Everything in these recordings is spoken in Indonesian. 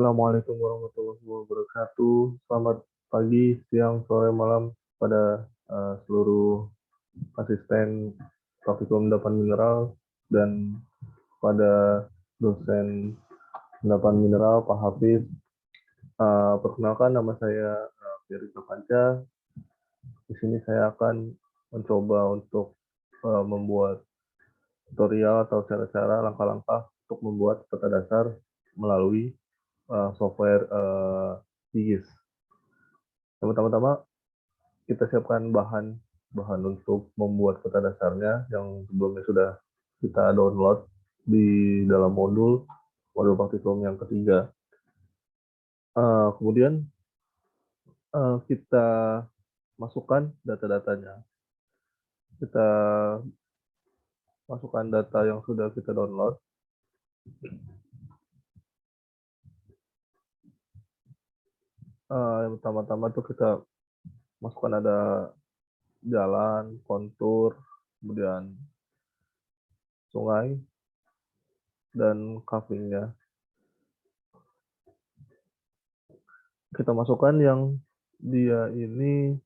Assalamualaikum warahmatullahi wabarakatuh. Selamat pagi, siang, sore, malam pada seluruh asisten praktikum endapan mineral dan pada dosen endapan mineral Pak Hafiz. Perkenalkan, nama saya Ferry Panca. Di sini saya akan mencoba untuk membuat tutorial atau cara-cara langkah-langkah untuk membuat peta dasar melalui software GIS. Yang pertama-tama kita siapkan bahan untuk membuat peta dasarnya yang sebelumnya sudah kita download di dalam modul praktikum yang ketiga. Kemudian kita masukkan data-datanya. Kita masukkan data yang sudah kita download. Yang pertama-tama tuh kita masukkan ada jalan, kontur, kemudian sungai, dan kavlingnya. Kita masukkan yang dia ini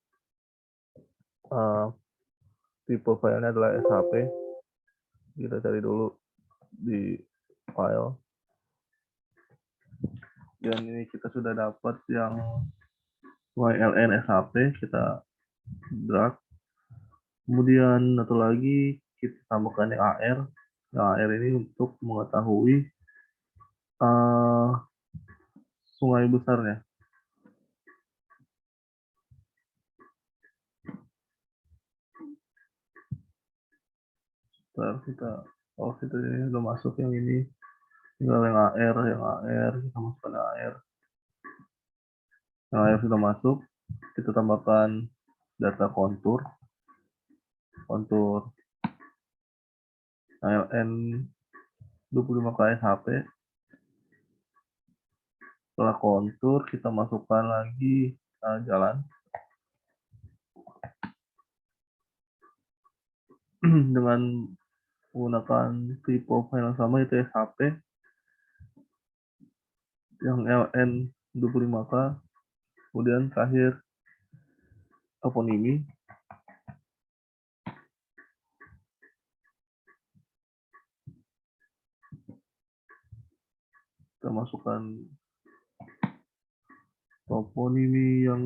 tipe filenya adalah SHP. Kita cari dulu di file. Dan ini kita sudah dapat yang YLN SHP, kita drag. Kemudian satu lagi kita tambahkan yang AR. Yang AR ini untuk mengetahui sungai besarnya. Ntar kita ini sudah masuk yang ini, tinggal yang AR kita masukkan yang AR. Yang AR sudah masuk, kita tambahkan data kontur ALN 25K SHP. Setelah kontur kita masukkan lagi jalan dengan menggunakan tipe file yang sama, itu SHP yang LN 25K. Kemudian terakhir toponimi. Kita masukkan toponimi yang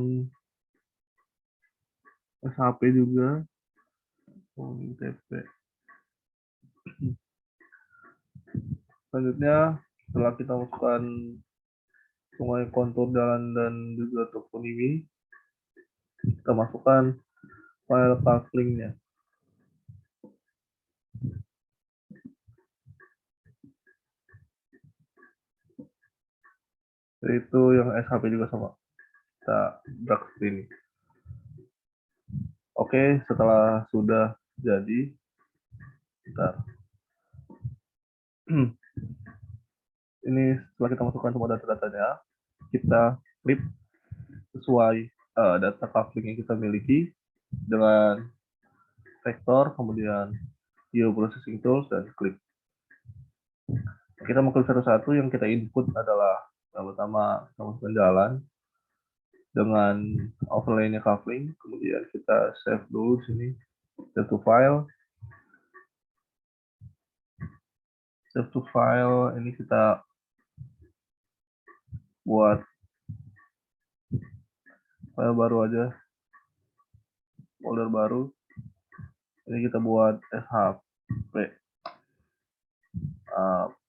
SHP juga. TP. Selanjutnya, setelah kita masukkan sungai, kontur, jalan, dan juga toponimi, kita masukkan file kavlingnya. Itu yang SHP juga sama. Kita drag sini. Oke, setelah sudah jadi, ini setelah kita masukkan semua data-datanya, kita flip sesuai data kavling yang kita miliki dengan vektor, kemudian geoprocessing tools, dan klik. Kita mau klik satu-satu. Yang kita input adalah yang pertama kita masukkan jalan dengan overlay-nya kavling, kemudian kita save dulu di sini, save to file. Save to file ini kita buat file baru aja, folder baru. Ini kita buat SHP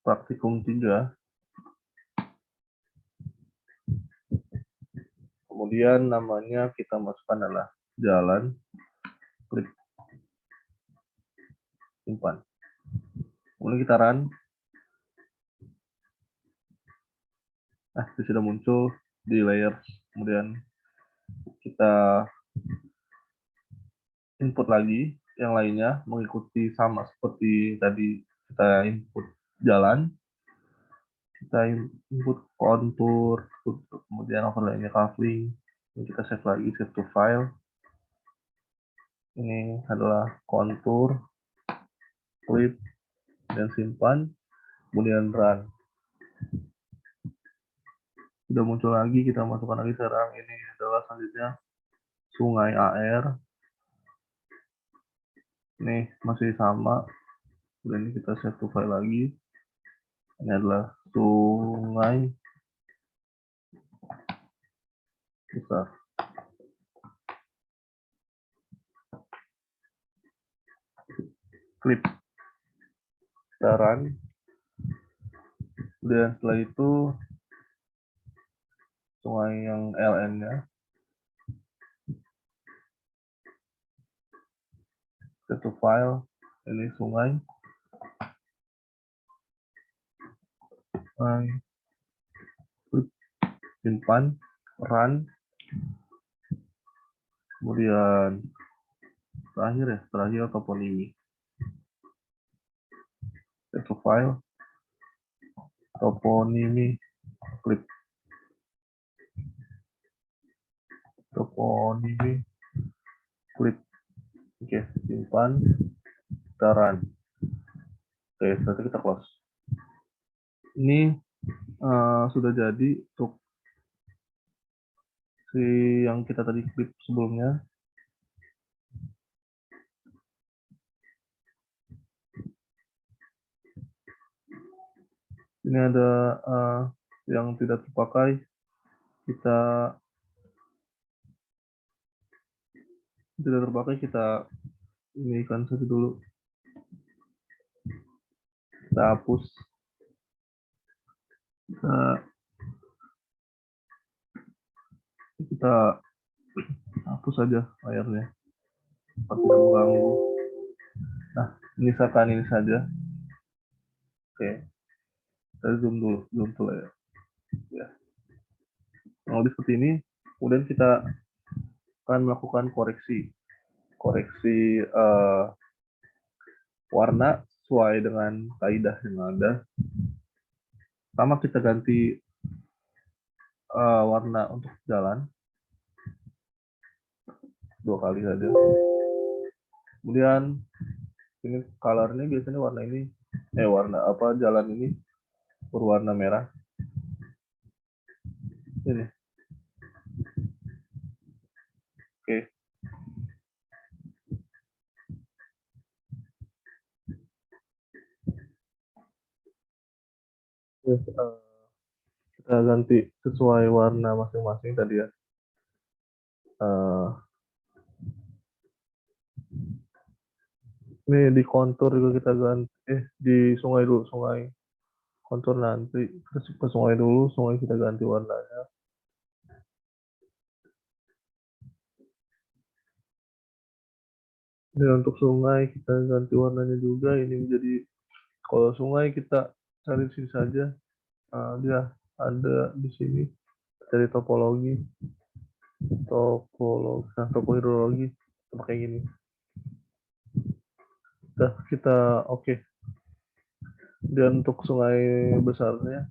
praktikum 3. Kemudian namanya kita masukkan adalah jalan, klik, simpan. Kemudian kita run. Nah, itu sudah muncul di layer. Kemudian kita input lagi yang lainnya, mengikuti sama seperti tadi kita input jalan. Kita input kontur, kemudian overlay-nya kavling. Ini kita save lagi, save to file. Ini adalah kontur, klik, dan simpan, kemudian run. sudah muncul lagi, kita masukkan lagi sekarang. Ini adalah selanjutnya sungai AR. Ini masih sama, dan ini kita save to file lagi. Ini adalah sungai besar. Klik kita run. Kemudian setelah itu sungai yang LN-nya save to file. Ini sungai klik simpan, run. Kemudian terakhir toponimi. Save to file, toponimi, klik toponimi, klik. Oke, simpan, kita run. Oke, setelah kita close. Ini sudah jadi untuk si yang kita tadi klik sebelumnya. Ini ada yang tidak terpakai, kita ini kan saja dulu, kita hapus, kita hapus saja layarnya, tidak mengganggu. Nah, misalkan ini saja. Oke, kita zoom dulu ya. Nah, seperti ini. Kemudian kita akan melakukan koreksi warna sesuai dengan kaidah yang ada. Pertama kita ganti warna untuk jalan 2 kali saja. Kemudian ini color-nya biasanya jalan ini berwarna merah. Ini. Oke. Terus, kita ganti sesuai warna masing-masing tadi ya. Ini di kontur juga kita ganti, di sungai dulu, kontur nanti, terus ke sungai dulu, kita ganti warnanya. Dan untuk sungai kita ganti warnanya juga, ini menjadi, kalau sungai kita cari di sini saja, dia ada di sini, cari topologi, topohidrologi, pakai gini. Kita oke. Dan untuk sungai besarnya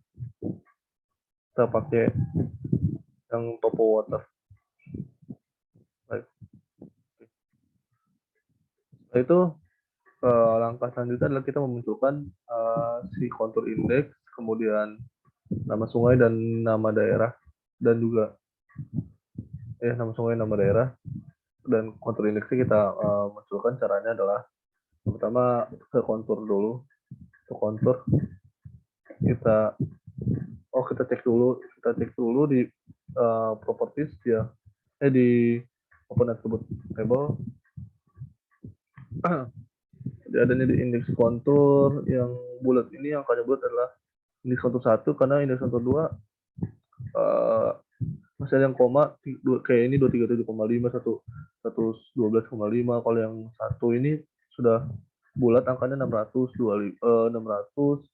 kita pakai yang topo water. Baik. Setelah itu langkah selanjutnya adalah kita memunculkan si kontur indeks, kemudian nama sungai dan nama daerah, dan juga nama sungai, nama daerah, dan kontur indeksnya kita munculkan. Caranya adalah pertama ke kontur dulu. Ke kontur kita cek dulu di properties ya, di open attribute table. Adanya di indeks kontur yang bulat ini, yang angkanya bulat adalah indeks kontur 1, karena indeks kontur 2 masih ada yang koma, kayak ini 237,5, 112,5. Kalau yang satu ini sudah bulat, angkanya 600, 600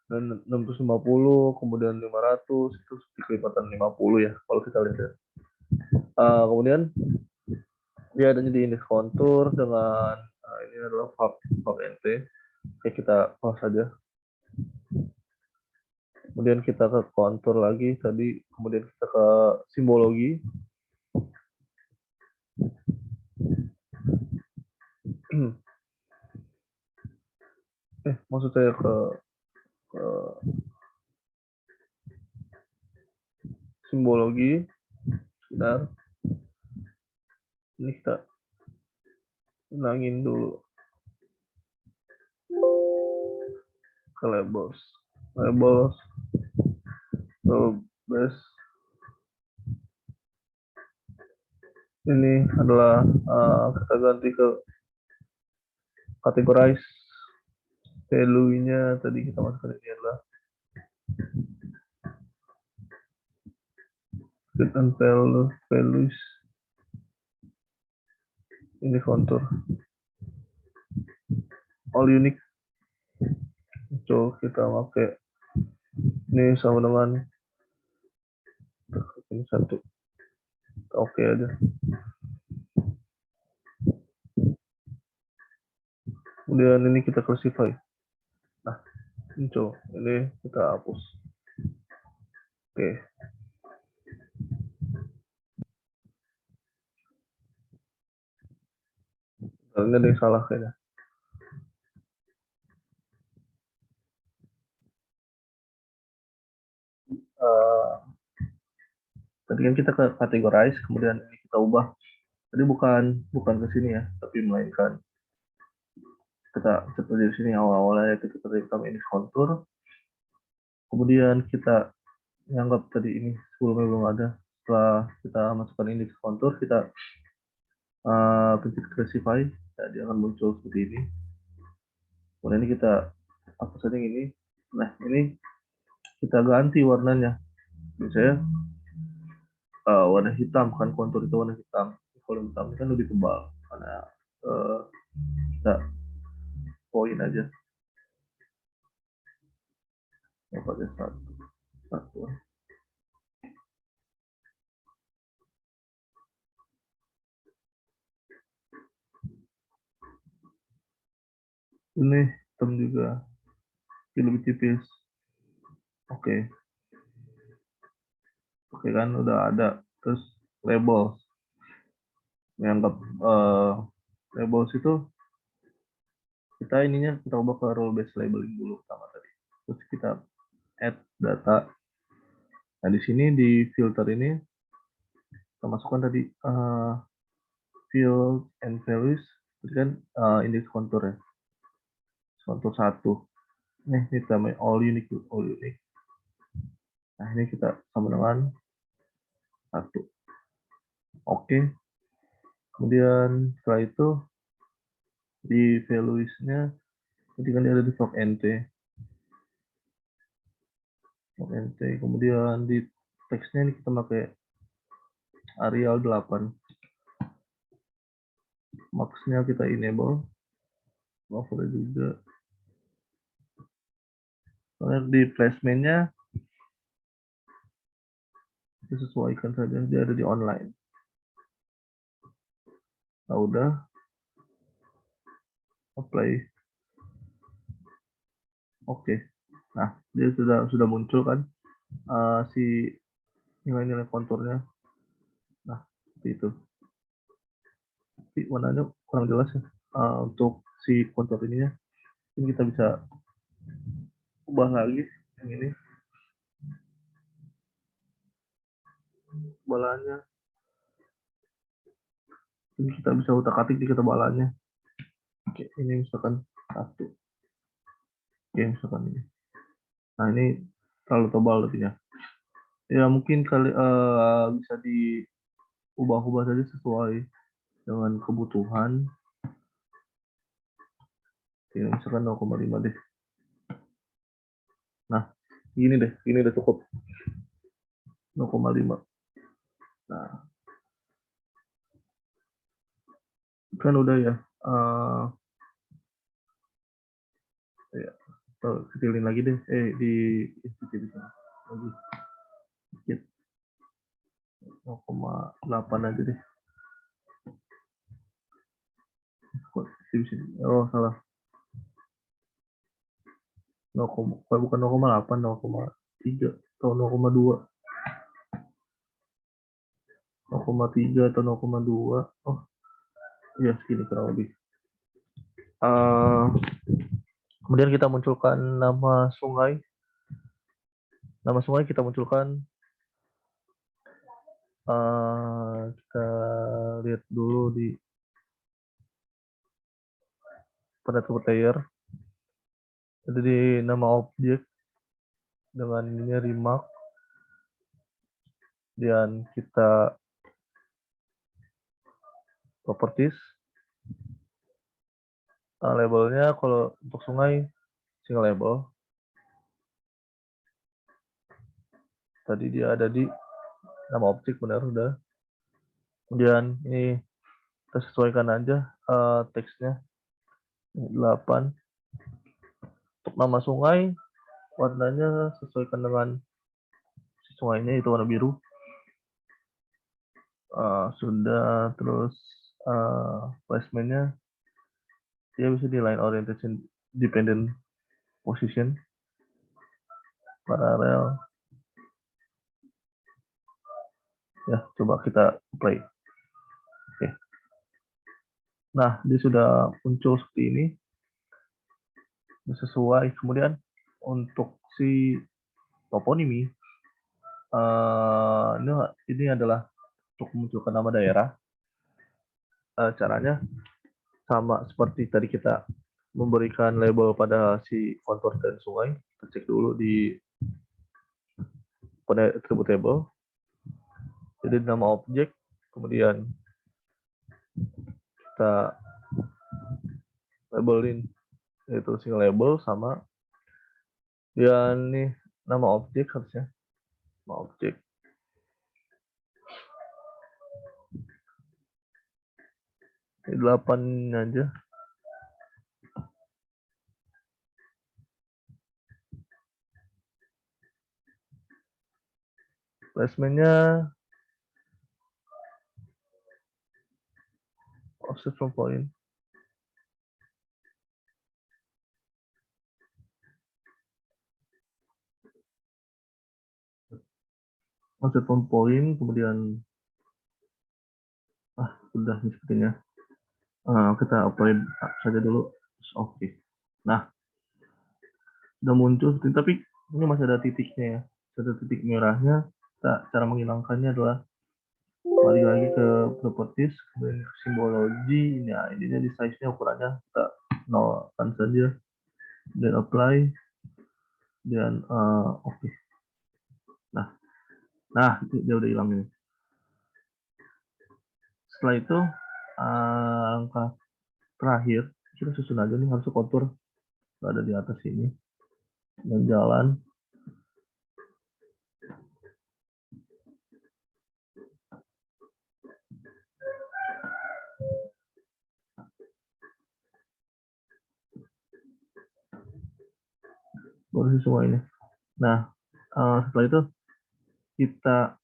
dan 650, kemudian 500, itu kelipatan 50 ya kalau kita lihat. Kemudian dia adanya di indeks kontur dengan ini adalah fab nt. Oke, kita pause saja. Kemudian kita ke kontur lagi tadi, kemudian kita ke simbologi. Maksud saya ke simbologi. Sebentar. Ini kita ulangin dulu ke labels. Base. Ini adalah kita ganti ke categorize. Value-nya tadi kita masukkan ini adalah fit and values. Ini contour. All unique. So kita pakai ini sama dengan ini satu. Oke aja. Kemudian ini kita classify. Nah, ini kita hapus. Oke. Ini ada yang salah kayaknya. Tadi kan kita ke categorize, kemudian ini kita ubah. Tadi bukan ke sini ya, tapi melainkan kita seperti di sini awal-awalnya kita ketikkan ini contour. Kemudian kita anggap tadi ini sebelumnya belum ada. Setelah kita masukkan index contour, kita pencet classify, ya, dia akan muncul seperti ini. Kemudian ini kita hapus setting ini. Nah, ini kita ganti warnanya. Misalnya warna hitam, kan kontur itu warna hitam. Kalau hitam kan lebih tebal karena kita poin aja. Ya, pakai satu. Ini hitam juga, ini lebih tipis. Oke, kan udah ada. Terus labels, menganggap labels itu kita ubah ke role based labeling dulu pertama tadi. Terus kita add data. Nah, di sini di filter ini kita masukkan tadi field and values, itu kan index contour ya, contour 1. Nih kita main all unique. Nah, ini kita sama dengan 1. Oke. Kemudian setelah itu di values-nya tadi kan ada di vlog nt. Kemudian di teksnya ini kita pakai Arial 8. Max-nya kita enable. Boleh juga. Karena di placement-nya disesuaikan saja, dia ada di online. Nah, udah apply. Oke. Nah, dia sudah muncul kan si nilai-nilai konturnya. Nah, seperti itu. Tapi warnanya kurang jelas ya. Untuk si kontur ininya, ini kita bisa ubah lagi yang ini. Ketebalannya. Ini kita bisa utak-atik di ketebalannya. Oke, ini misalkan 1. Oke, misalkan ini. Nah, ini terlalu tebal lebihnya. Ya, mungkin bisa diubah-ubah saja sesuai dengan kebutuhan. Oke, misalkan 0,5 deh. Nah, ini udah cukup. 0,5. Nah, kan udah ya. Ya, kecilin lagi deh. Kecilin lagi. 0,8 aja deh. Oh, salah. Bukan 0,8, 0,3 atau 0,2. 0,3 atau 0,2. Oh, ya segini kurang lebih. Kemudian kita munculkan nama sungai. Nama sungai kita munculkan Kita lihat dulu di pada player. Jadi di nama objek dengan ini remark, dan kita properties. Labelnya kalau untuk sungai single label. Tadi dia ada di nama objek, benar udah. Kemudian ini kita sesuaikan aja teksnya 8. Untuk nama sungai warnanya sesuaikan dengan sungainya, itu warna biru. Sudah. Terus placementnya dia bisa di line orientation dependent position, parallel. Ya, coba kita play. Oke. Nah, dia sudah muncul seperti ini, sesuai. Kemudian untuk si toponimi, ini adalah untuk memunculkan nama daerah. Caranya sama seperti tadi kita memberikan label pada si kontur dan sungai. Kita cek dulu di pada attribute table. Jadi nama objek, kemudian kita labelin yaitu single label sama, dan nih nama objek harusnya nama objek. Ini 8 aja. Placementnya offset from point. Offset from point, kemudian sudah sepertinya. Kita apply saja dulu. Oke. Nah, sudah muncul, tapi ini masih ada titiknya ya. Ada titik merahnya. Cara menghilangkannya adalah balik lagi ke properties, kemudian simbologi. Nah, ininya di size-nya, ukurannya kita nolkan saja, dan apply, dan oke. Nah dia udah hilang ini. Setelah itu angka terakhir kita susun aja nih, harus kontur ada di atas ini, dan jalan. Baru semua ini. Nah, setelah itu kita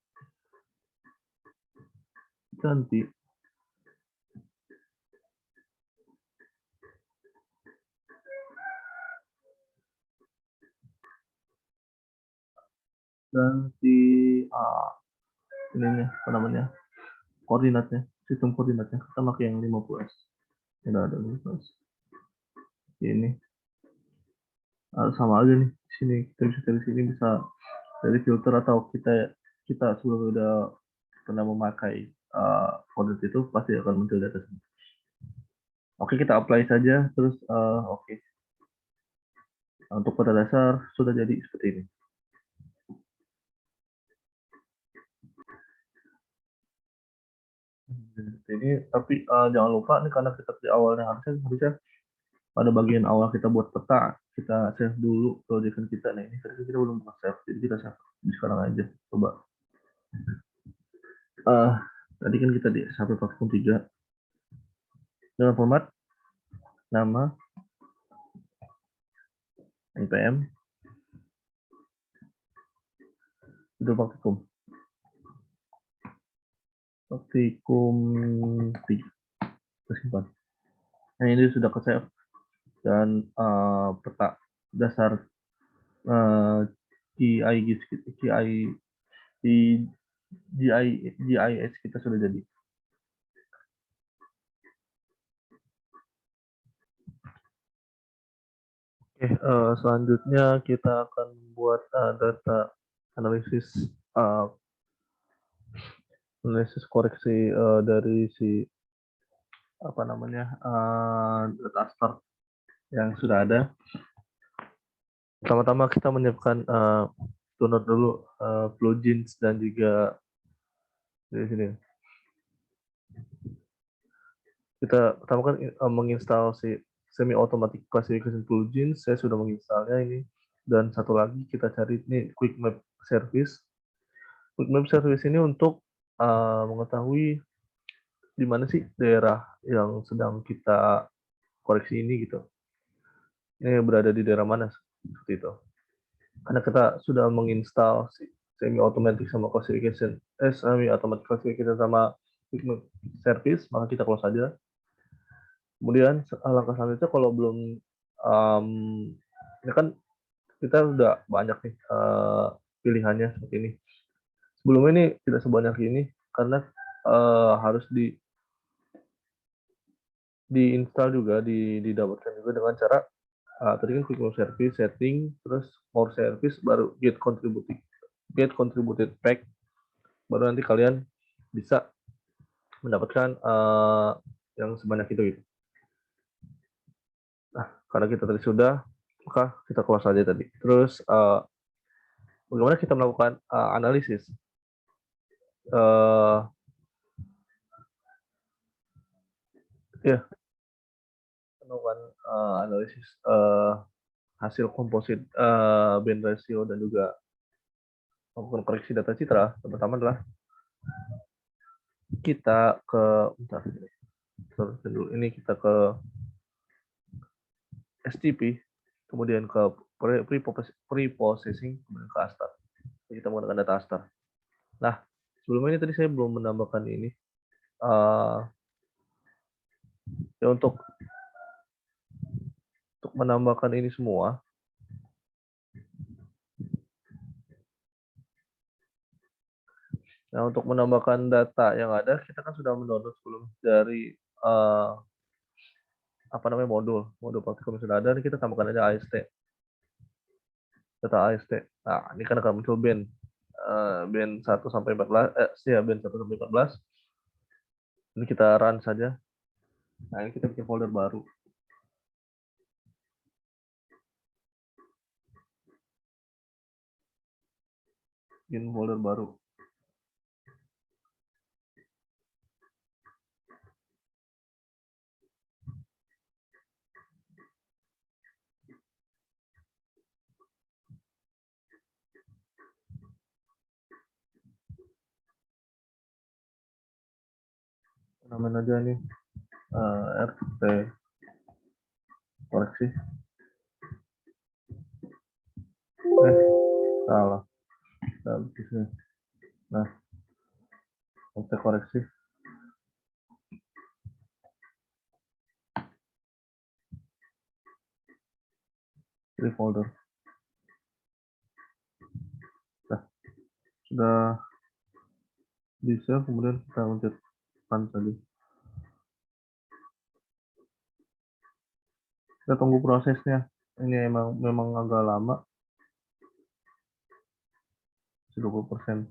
ganti ininya, apa namanya, koordinatnya, sistem koordinatnya. Kita pakai yang 50S. Tidak ada 50S. Ini sama aja nih. Sini kita bisa dari sini, bisa dari filter, atau kita sudah pernah memakai koordinat itu, pasti akan muncul di atas. Oke, kita apply saja. Terus oke. Untuk pada dasar sudah jadi seperti ini. Ini tapi jangan lupa nih, karena kita di awalnya harusnya pada bagian awal kita buat peta, kita save dulu proyekan kita. Nah, ini tadi kita belum save, jadi kita save sekarang aja. Coba. Tadi kan kita di 1.3 dengan format nama npm itu praktikum 3 tersimpan. Nah, ini sudah ke save, dan peta dasar GIS kita sudah jadi. Oke, selanjutnya kita akan buat data analisis analisis koreksi dari si apa namanya data start yang sudah ada. Pertama-tama kita menyiapkan download dulu plugins dan juga dari sini kita pertama kan menginstal si semi automatic classification plugins. Saya sudah menginstalnya ini, dan satu lagi kita cari ini quick map service. Quick map service ini untuk mengetahui di mana sih daerah yang sedang kita koreksi ini gitu. Ini berada di daerah mana seperti itu. Karena kita sudah menginstal si semi automatic sama classification, semi automatic classification sama quick map service, maka kita close saja. Kemudian langkah selanjutnya kalau belum ini kan kita udah banyak nih pilihannya seperti ini. Sebelumnya ini tidak sebanyak ini karena harus diinstal juga, didapatkan juga dengan cara tadi kan quick map service, setting, terus more service, baru get contributed pack, baru nanti kalian bisa mendapatkan yang sebanyak itu gitu. Nah, karena kita tadi sudah, maka kita keluar saja tadi. Terus bagaimana kita melakukan analisis? Ya, melakukan analisis hasil komposit band ratio dan juga melakukan koreksi data citra. Pertama adalah kita ke ini kita ke STP, kemudian ke pre-processing, kemudian ke Astar. Kita menggunakan data Astar. Nah, sebelumnya ini tadi saya belum menambahkan ini. Ya untuk menambahkan ini semua, nah untuk menambahkan data yang ada, kita kan sudah mendownload sebelum dari apa namanya modul praktikum sudah ada, kita tambahkan aja AST, data AST. Nah, ini kan akan muncul band 1 sampai 14, band 1 sampai 14. Ini kita run saja. Nah, ini kita bikin folder baru. Bikin folder baru. Namain aja nih RT koreksi. Salah. Nah, RT koreksi. Di folder. Nah, sudah bisa, kemudian kita lanjutkan tadi. Kita tunggu prosesnya. Ini memang agak lama. 20%.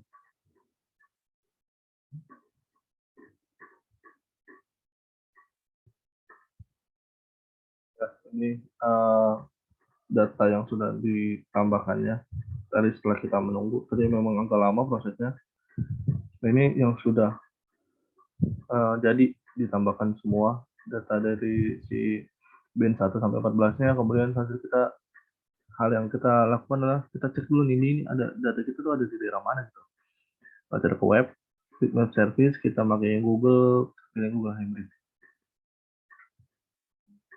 Ya, ini data yang sudah ditambahkannya. Tadi setelah kita menunggu, tadi memang agak lama prosesnya. Nah, ini yang sudah jadi ditambahkan semua data dari si band 1 sampai 14-nya. Kemudian hal yang kita lakukan adalah kita cek dulu ini ada data kita tuh ada di daerah mana gitu. Kita ke web service, kita pakai Google Hybrid.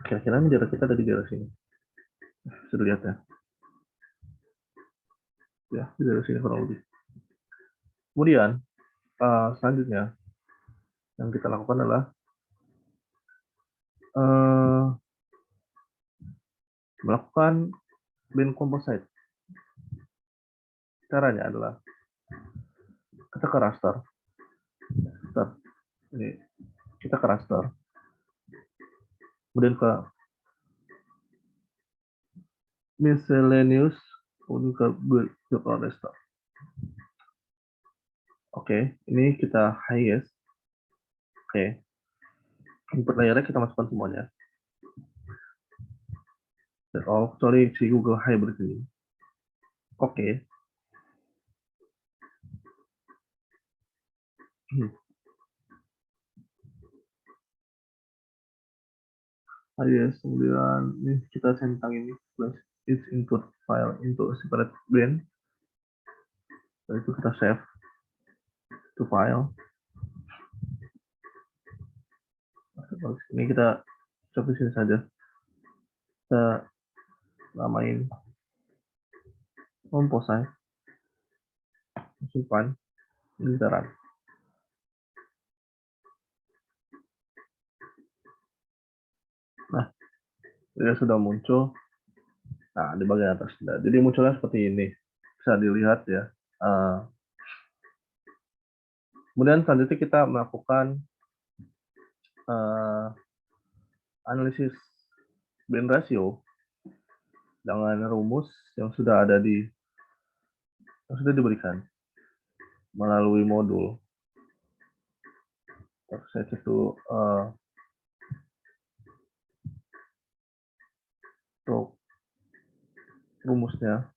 Kira-kira ini daerah kita ada di daerah sini. Sudah lihat ya. Ya, di daerah sini kurang lebih. Kemudian selanjutnya yang kita lakukan adalah melakukan band composite. Caranya adalah kita ke raster. Ini kita ke raster. Kemudian ke miscellaneous, kemudian ke build raster. Oke, ini kita highest. Oke, input layernya kita masukkan semuanya. Oh, sorry, si Google Hybrid ini. Oke. Highest, kemudian ini kita centang ini plus its input file into a separate bin. Setelah itu kita save to file. Ini kita coba sini saja. Kita namain komposai, simpan, ini kita run. Nah, dia sudah muncul. Nah, di bagian atas. Nah, jadi munculnya seperti ini. Bisa dilihat ya. Kemudian selanjutnya kita melakukan analisis bin rasio dengan rumus yang sudah diberikan melalui modul. Saya cek dulu untuk rumusnya.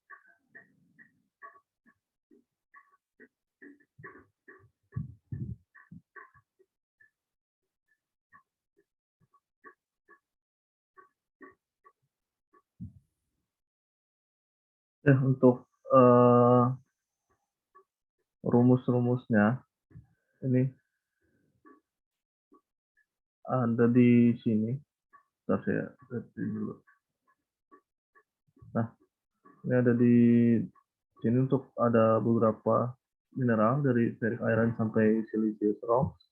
Untuk rumus-rumusnya ini ada di sini. Bentar, saya lihat dulu. Nah, ini ada di sini untuk ada beberapa mineral dari ferric iron sampai silicious rocks.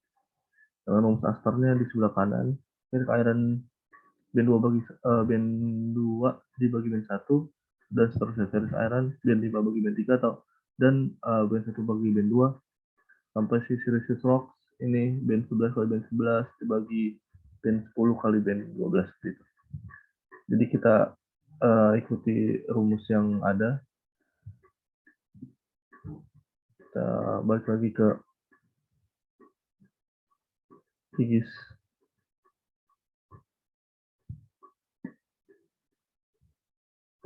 Dengan rumus asternya di sebelah kanan. Ferric iron bin 2 bin 2 dibagi bin 1 dan seterusnya. Ferric iron bin 5 bagi bin 3 dan bin 1 bagi bin 2 sampai si silicious rocks ini bin 11 kali bin 11 dibagi bin 10 kali bin 12 gitu. Jadi kita ikuti rumus yang ada. Kita balik lagi ke QGIS.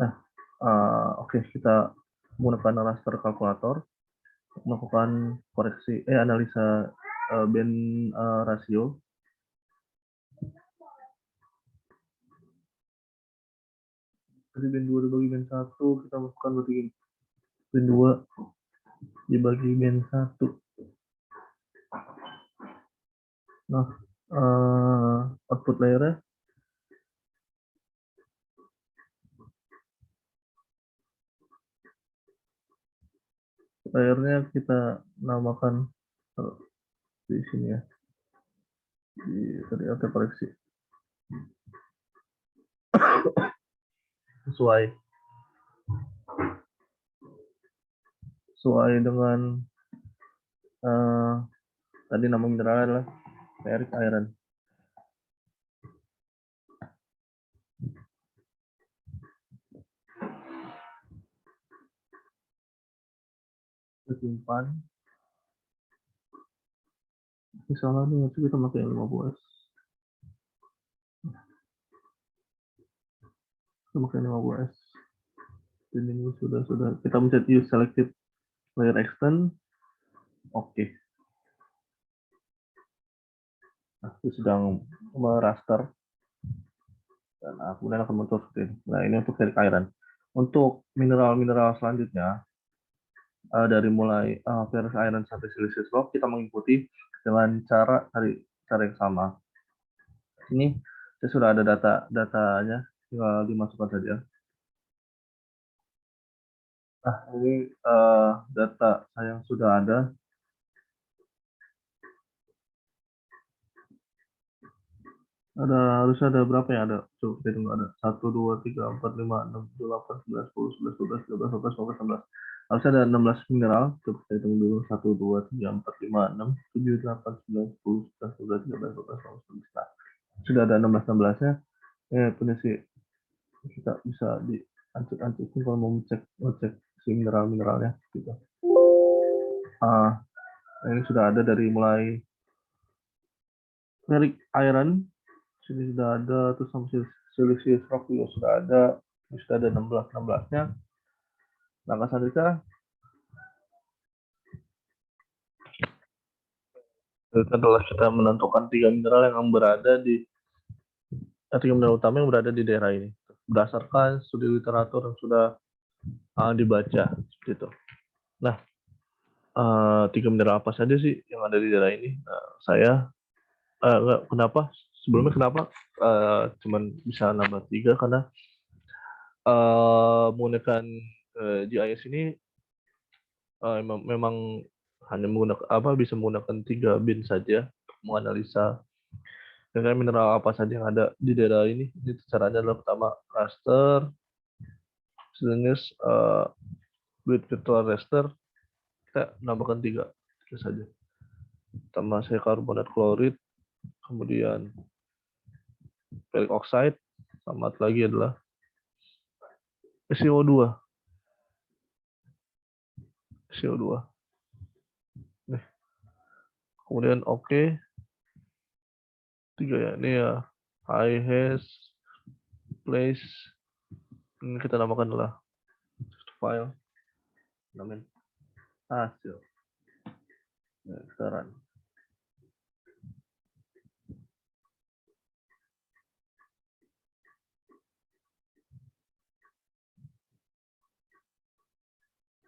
Nah, oke, kita menggunakan raster kalkulator melakukan koreksi analisa bin rasio. Jadi bin 2 dibagi bin 1 kita masukkan berarti bin 2 dibagi bin 1. Nah, output layernya kita namakan di sini ya, tadi ada koreksi sesuai dengan tadi nama mineralnya adalah ferric iron. Simpan. Misalnya kita pakai 15. Kita pakai 15. Dan ini sudah kita mencet use selected layer extend. Oke. Nah, itu sedang meraster dan kemudian akan muncul seperti ini. Nah, ini untuk ferric iron. Untuk mineral-mineral selanjutnya dari mulai ferrous iron sampai silicious rock kita mengikuti dengan cara yang sama. Ini saya sudah ada datanya, tinggal dimasukkan saja. Nah, ini data yang sudah ada. Harusnya ada berapa ya? Ada, coba kita tunggu, ada 1, 2, 3, 4, 5, 6, 7, 8, 9, 10, 11, 12, 13, 14, 15, 16. Harusnya ada 16 mineral. Coba kita hitung dulu. 1, 2, 3, 4, 5, 6, 7, 8, 9, 10, 11, 12, 13, 14, 15, 16. Nah, sudah ada 16-16-nya. Punya sih kita bisa diancik-ancikin kalau mau ngecek si mineral-mineralnya gitu. Nah, ini sudah ada dari mulai ferric iron, sini sudah ada, terus sama silicious rock juga sudah ada, ini sudah ada 16-16-nya. Langkah selanjutnya itu adalah kita menentukan tiga mineral yang berada di tiga mineral utama yang berada di daerah ini berdasarkan studi literatur yang sudah dibaca seperti itu. Nah, tiga mineral apa saja sih yang ada di daerah ini? Nah, saya kenapa sebelumnya kenapa cuman bisa nambah tiga karena menggunakan GIS ini memang hanya menggunakan bisa menggunakan 3 bin saja untuk menganalisa dengan mineral apa saja yang ada di daerah ini. Jadi caranya adalah pertama raster, sejenis with virtual raster, kita nambahkan 3 saja. Pertama saya karbonat klorid, kemudian ferric oxide, sama lagi adalah SiO2. SiO2. Nih. Kemudian oke. 3 ya. Ini ya high hash place. Ini kita namakan adalah file. Namain hasil. Nah, sekarang.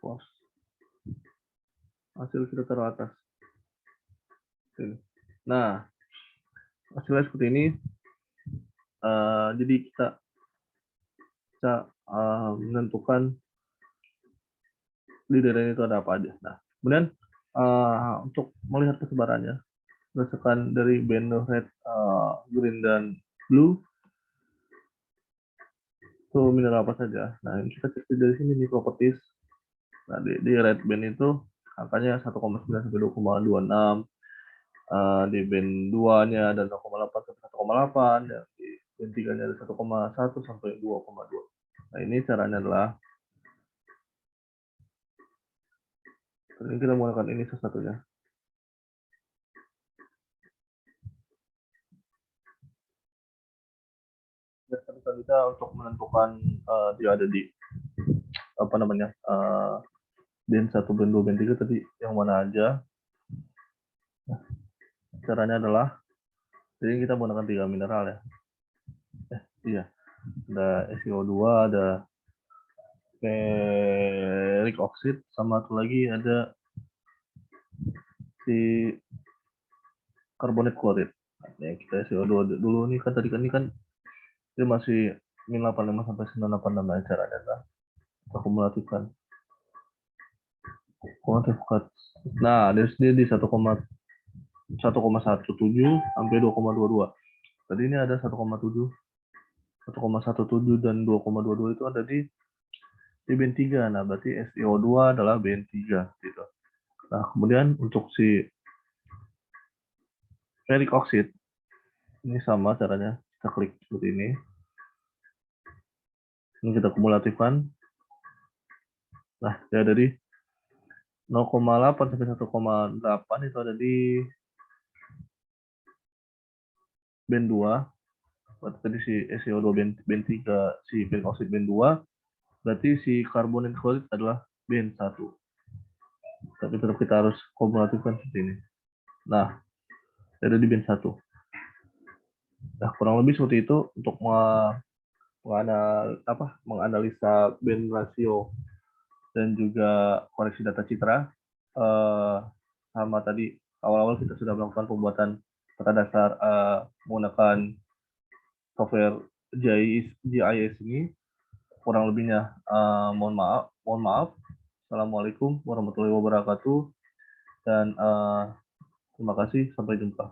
Post. Hasil kita taruh atas. Nah, hasilnya seperti ini. Jadi kita bisa menentukan di daerah itu ada apa aja. Nah, kemudian untuk melihat persebarannya berdasarkan dari band red, green dan blue itu mineral apa saja. Nah, yang kita cek dari sini di properties. Nah, di red band itu angkanya 1,9 sampai 2,26. Di band 2-nya ada 0,8 sampai 1,8, dan di band 3-nya ada 1,1 sampai 2,2. Nah, ini caranya adalah ini kita menggunakan ini satu-satunya. Dan kita untuk menentukan dia ada di apa namanya band 1, band 2, band 3 tadi yang mana aja. Nah, caranya adalah jadi kita menggunakan 3 mineral ya. Iya. Ada SiO2, ada ferric oxide, sama satu lagi ada si karbonat klorid. Nah, kita SiO2 dulu nih kan tadi kan ini kan dia masih min 85 sampai 986. Nah, caranya adalah akumulatifkan. Nah, dari sini di 1,17 sampai 2,22. Tadi ini ada 1,7, 1,17 dan 2,22 itu ada di band 3. Nah, berarti SiO2 adalah band 3 gitu. Nah, kemudian untuk si ferric oxide ini sama caranya, kita klik seperti ini. Ini kita kumulatifkan. Nah, dia ada di 0,8 sampai 1,8 itu ada di band 2. Berarti tadi si SiO2 band 3, si ferric oxide band 2. Berarti si karbonat klorid adalah band 1. Tapi tetap kita harus kumulatifkan seperti ini. Nah, ada di band 1. Nah, kurang lebih seperti itu untuk menganalisa band rasio dan juga koreksi data citra. Sama tadi awal-awal kita sudah melakukan pembuatan data dasar menggunakan software GIS ini. Kurang lebihnya mohon maaf. Assalamualaikum warahmatullahi wabarakatuh, dan terima kasih, sampai jumpa.